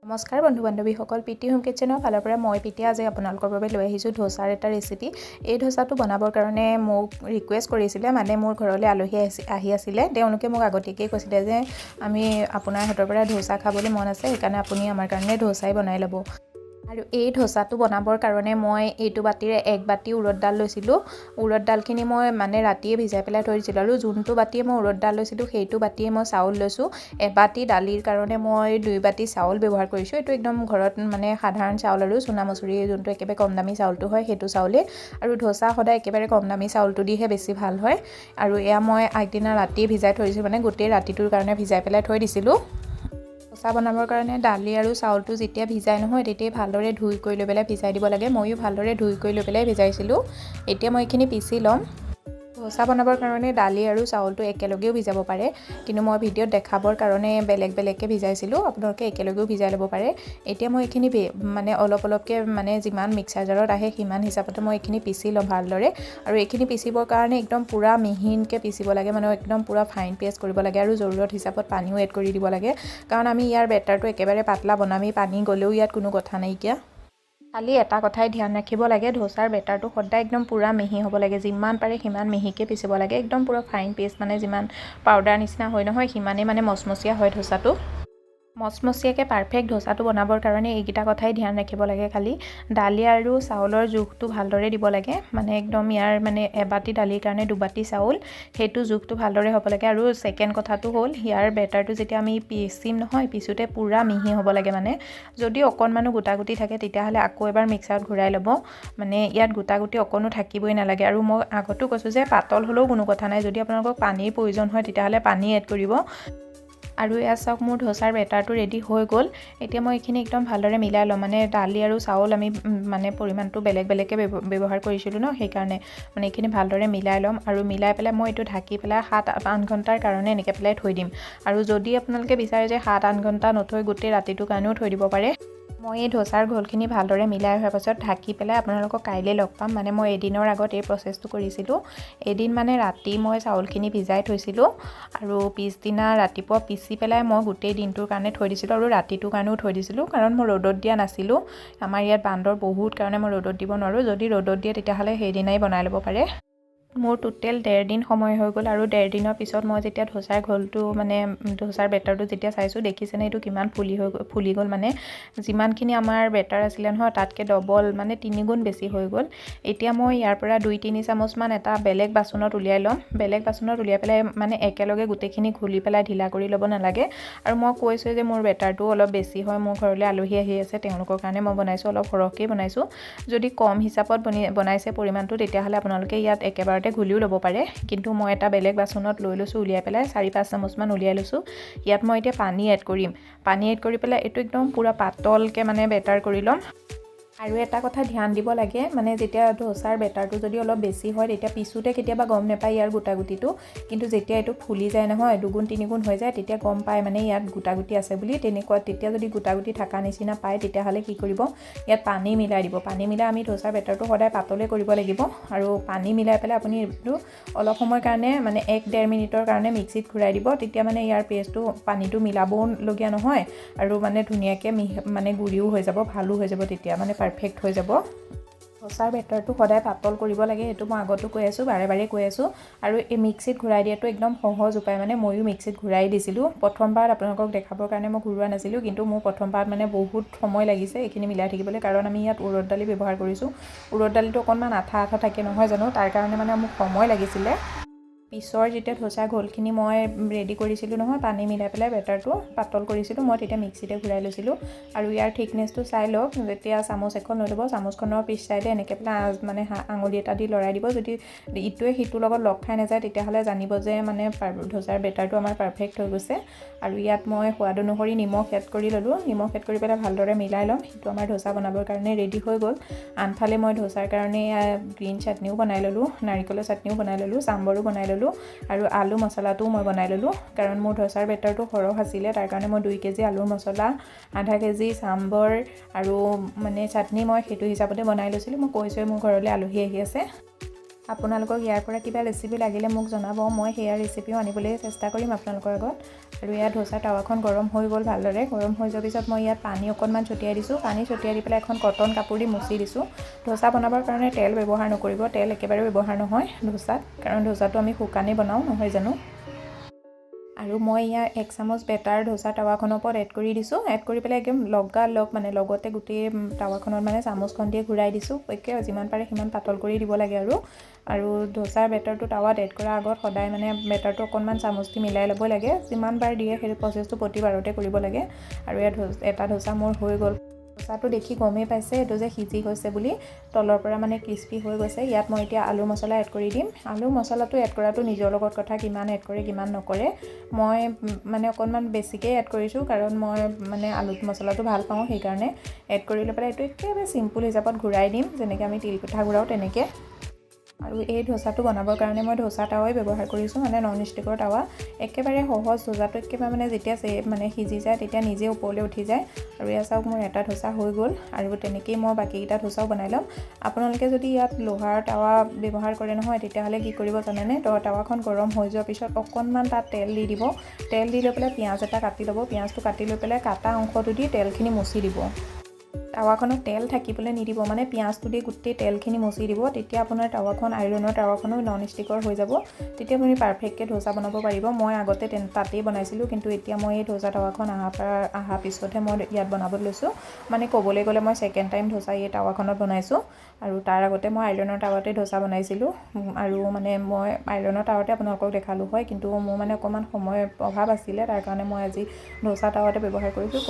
নমস্কাৰ বন্ধু বান্ধৱীসকল পিটি হোম কিচেনৰ ফালৰ পৰা মই পিটি আজি আপোনালোকৰ বাবে লৈ আহিছোঁ ধোচাৰ এটা ৰেচিপি। এই ধোচাটো বনাবৰ কাৰণে মোক ৰিকুৱেষ্ট কৰিছিলে, মানে মোৰ ঘৰলৈ আলহী আহি আছিলে। তেওঁলোকে মোক আগতীয়াকৈ কৈছিলে যে আমি আপোনাৰ হাতৰ পৰা ধোচা খাবলৈ মন আছে, সেইকাৰণে আপুনি আমাৰ কাৰণে ধোচাই বনাই ল'ব। আৰু এই ধোচাটো বনাবৰ কাৰণে মই এইটো বাতিৰে 1 বাতি উৰদ ডাল লৈছিলোঁ। উৰদ ডালখিনি মই মানে ৰাতিয়ে ভিজাই পেলাই থৈ দিছিলোঁ, আৰু যোনটো বাতিয়ে মই উৰদ ডাল লৈছিলোঁ সেইটো বাতিয়ে মই চাউল লৈছোঁ। 1 বাতি দালিৰ কাৰণে মই 2 বাতি চাউল ব্যৱহাৰ কৰিছোঁ। এইটো একদম ঘৰত মানে সাধাৰণ চাউল আৰু চুনা মচুৰি যোনটো একেবাৰে কম দামী চাউলটো হয় সেইটো চাউলেই। আৰু ধোচা সদায় একেবাৰে কম দামী চাউলটো দিহে বেছি ভাল হয়। আৰু এয়া মই আগদিনা ৰাতিয়ে ভিজাই থৈ দিছোঁ, মানে গোটেই ৰাতিটোৰ কাৰণে ভিজাই পেলাই থৈ দিছিলোঁ। ধোচা বনাবৰ কাৰণে দালি আৰু চাউলটো যেতিয়া ভিজাই নহয় তেতিয়াই ভালদৰে ধুই কৰি লৈ পেলাই ভিজাই দিব লাগে। ময়ো ভালদৰে ধুই কৰি লৈ পেলাই ভিজাইছিলোঁ। এতিয়া মই এইখিনি পিচি ল'ম। ধোচা বনাবৰ কাৰণে দালি আৰু চাউলটো একেলগেও ভিজাব পাৰে, কিন্তু মই ভিডিঅ'ত দেখাবৰ কাৰণে বেলেগ বেলেগকৈ ভিজাইছিলোঁ। আপোনালোকে একেলগেও ভিজাই ল'ব পাৰে। এতিয়া মই এইখিনি মানে অলপ অলপকৈ মানে যিমান মিক্সাৰ জাৰত আহে সিমান হিচাপতে মই এইখিনি পিচি ল'ম ভালদৰে। আৰু এইখিনি পিচিবৰ কাৰণে একদম পূৰা মিহিনকৈ পিচিব লাগে, মানে একদম পূৰা ফাইন পেষ্ট কৰিব লাগে। আৰু জৰুৰত হিচাপত পানীও এড কৰি দিব লাগে, কাৰণ আমি ইয়াৰ বেটাৰটো একেবাৰে পাতলা বনামেই, পানী গ'লেও ইয়াত কোনো কথা নাইকিয়া। খালি এটা কথাই ধ্যান ৰাখিব লাগে, ধোচাৰ বেটাৰটো সদায় একদম পূৰা মিহি হ'ব লাগে। যিমান পাৰে সিমান মিহিকৈ পিচিব লাগে, একদম পূৰা ফাইন পেষ্ট, মানে যিমান পাউডাৰ নিচিনা হয় নহয় সিমানেই মানে মচমচীয়া হয় ধোচাটো। মচমচীয়াকৈ পাৰফেক্ট ধোচাটো বনাবৰ কাৰণে এইকেইটা কথাই ধ্যান ৰাখিব লাগে। খালি দালি আৰু চাউলৰ জোখটো ভালদৰে দিব লাগে, মানে একদম ইয়াৰ মানে 1 বাতি দালিৰ কাৰণে 2 বাতি চাউল, সেইটো জোখটো ভালদৰে হ'ব লাগে। আৰু ছেকেণ্ড কথাটো হ'ল ইয়াৰ বেটাৰটো যেতিয়া আমি পিচিম নহয়, পিছোতে পূৰা মিহি হ'ব লাগে। মানে যদি অকণমানো গোটা গুটি থাকে তেতিয়াহ'লে আকৌ এবাৰ মিক্সাৰত ঘূৰাই ল'ব, মানে ইয়াত গোটা গুটি অকণো থাকিবই নালাগে। আৰু মই আগতো কৈছোঁ যে পাতল হ'লেও কোনো কথা নাই, যদি আপোনালোকক পানীৰ প্ৰয়োজন হয় তেতিয়াহ'লে পানী এড কৰিব। আৰু এয়া চাওক, মোৰ ধোচাৰ বেটাৰটো ৰেডি হৈ গ'ল। এতিয়া মই এইখিনি একদম ভালদৰে মিলাই ল'ম, মানে দালি আৰু চাউল আমি মানে পৰিমাণটো বেলেগ বেলেগকৈ ব্যৱহাৰ কৰিছিলোঁ ন, সেইকাৰণে মানে এইখিনি ভালদৰে মিলাই ল'ম। আৰু মিলাই পেলাই মই এইটো ঢাকি পেলাই 7-8 ঘণ্টাৰ কাৰণে এনেকৈ পেলাই থৈ দিম। আৰু যদি আপোনালোকে বিচাৰে যে 7-8 ঘণ্টা নথৈ গোটেই ৰাতিটোৰ কাৰণেও থৈ দিব পাৰে। মই এই ধোচাৰ ঘোলখিনি ভালদৰে মিলাই হোৱাৰ পাছত ঢাকি পেলাই আপোনালোকক কাইলৈ লগ পাম। মানে মই এদিনৰ আগত এই প্ৰচেছটো কৰিছিলোঁ। এদিন মানে ৰাতি মই চাউলখিনি ভিজাই থৈছিলোঁ, আৰু পিছদিনা ৰাতিপুৱা পিচি পেলাই মই গোটেই দিনটোৰ কাৰণে থৈ দিছিলোঁ, আৰু ৰাতিটোৰ কাৰণেও থৈ দিছিলোঁ, কাৰণ মই ৰ'দত দিয়া নাছিলোঁ। আমাৰ ইয়াত বান্দৰ বহুত কাৰণে মই ৰ'দত দিব নোৱাৰোঁ। যদি ৰ'দত দিয়ে তেতিয়াহ'লে সেইদিনাই বনাই ল'ব পাৰে। মোৰ টোটেল 1.5 দিন সময় হৈ গ'ল। আৰু 1.5 দিনৰ পিছত মই যেতিয়া ধোচাৰ ঘোলটো মানে ধোচাৰ বেটাৰটো যেতিয়া চাইছোঁ, দেখিছেনে এইটো কিমান ফুলি গ'ল। মানে যিমানখিনি আমাৰ বেটাৰ আছিলে নহয় তাতকৈ ডবল, মানে 3 গুণ বেছি হৈ গ'ল। এতিয়া মই ইয়াৰ পৰা 2-3 চামুচমান এটা বেলেগ বাচনত উলিয়াই ল'ম। বেলেগ বাচনত উলিয়াই পেলাই মানে একেলগে গোটেইখিনি ঘুলি পেলাই ঢিলা কৰি ল'ব নালাগে। আৰু মই কৈছোঁ যে মোৰ বেটাৰটো অলপ বেছি হয়, মোৰ ঘৰলৈ আলহী আহি আছে, তেওঁলোকৰ কাৰণে মই বনাইছোঁ, অলপ সৰহকৈ বনাইছোঁ। যদি কম হিচাপত বনাইছে পৰিমাণটো তেতিয়াহ'লে আপোনালোকে ইয়াত একেবাৰতে ঘুলিও ল'ব পাৰে। কিন্তু মই এটা বেলেগ বাচনত লৈ লৈছোঁ, উলিয়াই পেলাই 4-5 চামুচমান উলিয়াই লৈছোঁ। ইয়াত মই এতিয়া পানী এড কৰিম। পানী এড কৰি পেলাই এইটো একদম পূৰা পাতলকৈ মানে বেটাৰ কৰি ল'ম। আৰু এটা কথা ধ্যান দিব লাগে, মানে যেতিয়া ধোচাৰ বেটাৰটো যদি অলপ বেছি হয় তেতিয়া পিছোতে কেতিয়াবা গম নাপায় ইয়াৰ গোটা গুটিটো, কিন্তু যেতিয়া এইটো ফুলি যায় নহয় 2-3 গুণ হৈ যায় তেতিয়া গম পায় মানে ইয়াত গোটা গুটি আছে বুলি। তেনেকুৱা তেতিয়া যদি গোটা গুটি থকা নিচিনা পায় তেতিয়াহ'লে কি কৰিব, ইয়াত পানী মিলাই দিব। পানী মিলাই আমি ধোচাৰ বেটাৰটো সদায় পাতলে কৰিব লাগিব। আৰু পানী মিলাই পেলাই আপুনি এইটো অলপ সময়ৰ কাৰণে মানে 1-1.5 মিনিটৰ কাৰণে মিক্সিত ঘূৰাই দিব। তেতিয়া মানে ইয়াৰ পেষ্টটো পানীটো মিলাবলগীয়া নহয়, আৰু মানে ধুনীয়াকৈ মানে গুড়িও হৈ যাব, ভালো হৈ যাব, তেতিয়া মানে পাৰফেক্ট হৈ যাব। ধোচাৰ বেটাৰটো সদায় পাতল কৰিব লাগে, সেইটো মই আগতো কৈ আছোঁ, বাৰে বাৰে কৈ আছোঁ। আৰু এই মিক্সিত ঘূৰাই দিয়াটো একদম সহজ উপায়, মানে ময়ো মিক্সিত ঘূৰাই দিছিলোঁ। প্ৰথমবাৰ আপোনালোকক দেখাবৰ কাৰণে মই ঘূৰোৱা নাছিলোঁ, কিন্তু মোৰ প্ৰথমবাৰত মানে বহুত সময় লাগিছে এইখিনি মিলাই থাকিবলৈ, কাৰণ আমি ইয়াত উৰদ দালি ব্যৱহাৰ কৰিছোঁ। উৰদ দালিটো অকণমান আঠা আঠা থাকে নহয় জানো, তাৰ কাৰণে মানে মোক সময় লাগিছিলে। পিছৰ যেতিয়া ধোচা ঘোলখিনি মই ৰেডি কৰিছিলোঁ নহয়, পানী মিলাই পেলাই বেটাৰটো পাতল কৰিছিলোঁ, মই তেতিয়া মিক্সিতে ঘূৰাই লৈছিলোঁ। আৰু ইয়াৰ থিকনেছটো চাই লওক। যেতিয়া চামুচ এখন লৈ ল'ব, চামুচখনৰ পিছ চাইডে এনেকৈ পেলাই মানে আঙুলি এটা দি লৰাই দিব। যদি ইটোৱে সিটোৰ লগত লগ খাই নাযায় তেতিয়াহ'লে জানিব যে মানে ধোচাৰ বেটাৰটো আমাৰ পাৰফেক্ট হৈ গৈছে। আৰু ইয়াত মই সোৱাদ অনুসৰি নিমখ এড কৰি ল'লোঁ। নিমখ এড কৰি পেলাই ভালদৰে মিলাই ল'ম। সেইটো আমাৰ ধোচা বনাবৰ কাৰণে ৰেডি হৈ গ'ল। আনফালে মই ধোচাৰ কাৰণে গ্ৰীণ চাটনিও বনাই ল'লোঁ, নাৰিকলৰ চাটনিও বনাই ল'লোঁ, চাম্বৰো বনাই ল'লোঁ, আৰু আলু মছলাটোও মই বনাই ল'লোঁ। কাৰণ মোৰ ধোচাৰ বেটাৰটো সৰহ আছিলে, তাৰ কাৰণে মই 2 কেজি আলুৰ মছলা, আধা কেজি চাম্বৰ আৰু মানে চাটনি মই সেইটো হিচাপতে বনাই লৈছিলোঁ। মই কৈছোঁৱে মোৰ ঘৰলৈ আলহী আহি আছে। আপোনালোকক ইয়াৰ পৰা কিবা ৰেচিপি লাগিলে মোক জনাব, মই সেয়া ৰেচিপিও আনিবলৈ চেষ্টা কৰিম আপোনালোকৰ আগত। আৰু ইয়াত ধোচা টাৱাখন গৰম হৈ গ'ল ভালদৰে গৰম হৈ যোৱাৰ পিছত মই ইয়াত পানী অকণমান ছটিয়াই দিছোঁ পানী ছটিয়াই দি পেলাই এখন কটন কাপোৰ দি মুচি দিছোঁ ধোচা বনাবৰ কাৰণে তেল ব্যৱহাৰ নকৰিব তেল একেবাৰে ব্যৱহাৰ নহয় ধোচাত কাৰণ ধোচাটো আমি শুকানেই বনাওঁ নহয় জানো আৰু মই ইয়াত 1 চামুচ বেটাৰ ধোচা টাৱাখনৰ ওপৰত এড কৰি দিছোঁ এড কৰি পেলাই একদম লগালগ মানে লগতে গোটেই টাৱাখনত মানে চামুচখন দিয়ে ঘূৰাই দিছোঁ একে যিমান পাৰে সিমান পাতল কৰি দিব লাগে আৰু ধোচাৰ বেটাৰটো টাৱাত এড কৰাৰ আগত সদায় মানে বেটাৰটো অকণমান চামুচ দি মিলাই ল'ব লাগে যিমান বাৰ দিয়ে সেই প্ৰচেছটো প্ৰতিবাৰতে কৰিব লাগে আৰু ইয়াত এটা ধোচা মোৰ হৈ গ'ল ধোচাটো দেখি গমেই পাইছে এইটো যে সিজি গৈছে বুলি তলৰ পৰা মানে ক্ৰিস্পি হৈ গৈছে ইয়াত মই এতিয়া আলু মছলা এড কৰি দিম আলু মছলাটো এড কৰাটো নিজৰ লগত কথা কিমান এড কৰে কিমান নকৰে মই মানে অকণমান বেছিকৈ এড কৰিছোঁ কাৰণ মই মানে আলু মছলাটো ভাল পাওঁ সেইকাৰণে এড কৰি লৈ পেলাই এইটো একেবাৰে চিম্পুল হিচাপত ঘূৰাই দিম যেনেকৈ আমি তিল পিঠা ঘূৰাওঁ তেনেকৈ আৰু এই ধোচাটো বনাবৰ কাৰণে মই ধোচা টাৱাই ব্যৱহাৰ কৰিছোঁ মানে নন ষ্টিকৰ টাৱা একেবাৰে সহজ ধোচাটো একেবাৰে মানে যেতিয়া মানে সিজি যায় তেতিয়া নিজে ওপৰলৈ উঠি যায় আৰু ইয়াত চাওক মোৰ এটা ধোচা হৈ গ'ল আৰু তেনেকেই মই বাকীকেইটা ধোচাও বনাই ল'ম আপোনালোকে যদি ইয়াত লোহাৰ টাৱা ব্যৱহাৰ কৰে নহয় তেতিয়াহ'লে কি কৰিব জানেনে তো টাৱাখন গৰম হৈ যোৱাৰ পিছত অকণমান তাত তেল দি দিব তেল দি লৈ পেলাই পিঁয়াজ এটা কাটি ল'ব পিঁয়াজটো কাটি লৈ পেলাই কাটা অংশটো দি তেলখিনি মচি দিব টাৱাখনত তেল থাকিবলৈ নিদিব মানে পিঁয়াজটো দি গোটেই তেলখিনি মচি দিব তেতিয়া আপোনাৰ টাৱাখন আইৰণৰ টাৱাখনো নন ষ্টিকৰ হৈ যাব তেতিয়া আপুনি পাৰফেক্টকৈ ধোচা বনাব পাৰিব মই আগতে তাতেই বনাইছিলোঁ কিন্তু এতিয়া মই এই ধোচা টাৱাখন অহাৰ পিছতহে মই ইয়াত বনাব লৈছোঁ মানে ক'বলৈ গ'লে মই ছেকেণ্ড টাইম ধোচা এই টাৱাখনত বনাইছোঁ আৰু তাৰ আগতে মই আইৰণৰ টাৱাতে ধোচা বনাইছিলোঁ আৰু মানে মই আইৰণৰ টাৱাতে আপোনালোকক দেখালোঁ হয় কিন্তু মোৰ মানে অকণমান সময় অভাৱ আছিলে তাৰ কাৰণে মই আজি ধোচা টাৱাতে ব্যৱহাৰ কৰিছোঁ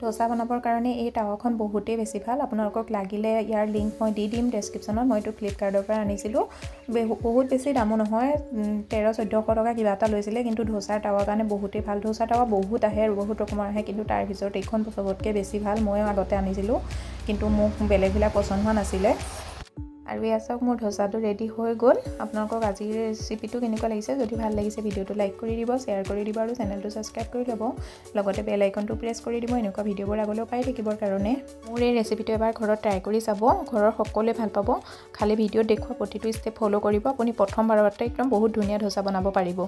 ধোচা বনাবৰ কাৰণে এই টাৱাখন বহুতেই বেছি ভাল আপোনালোকক লাগিলে ইয়াৰ লিংক মই দি দিম ডেছক্ৰিপশ্যনত মই এইটো ফ্লিপকাৰ্টৰ পৰা আনিছিলোঁ বহুত বেছি দামো নহয় 1300-1400 টকা কিবা এটা লৈছিলে কিন্তু ধোচাৰ টাৱাৰ কাৰণে বহুতেই ভাল ধোচা টাৱা বহুত আহে আৰু বহুত ৰকমৰ আহে কিন্তু তাৰ ভিতৰত এইখন চবতকৈ বেছি ভাল ময়ো আগতে আনিছিলোঁ কিন্তু মোক বেলেগবিলাক পচন্দ হোৱা নাছিলে আৰু ইয়াত চাওক মোৰ ধোচাটো ৰেডি হৈ গ'ল আপোনালোকক আজিৰ ৰেচিপিটো কেনেকুৱা লাগিছে যদি ভাল লাগিছে ভিডিঅ'টো লাইক কৰি দিব শ্বেয়াৰ কৰি দিব আৰু চেনেলটো ছাবস্ক্ৰাইব কৰি ল'ব লগতে বেল আইকনটো প্ৰেছ কৰি দিব এনেকুৱা ভিডিঅ'বোৰ আগলৈও পাই থাকিবৰ কাৰণে মোৰ এই ৰেচিপিটো এবাৰ ঘৰত ট্ৰাই কৰি চাব ঘৰৰ সকলোৱে ভাল পাব খালি ভিডিঅ'ত দেখুওৱা প্ৰতিটো ষ্টেপ ফ'ল' কৰিব আপুনি প্ৰথমবাৰতে একদম বহুত ধুনীয়া ধোচা বনাব পাৰিব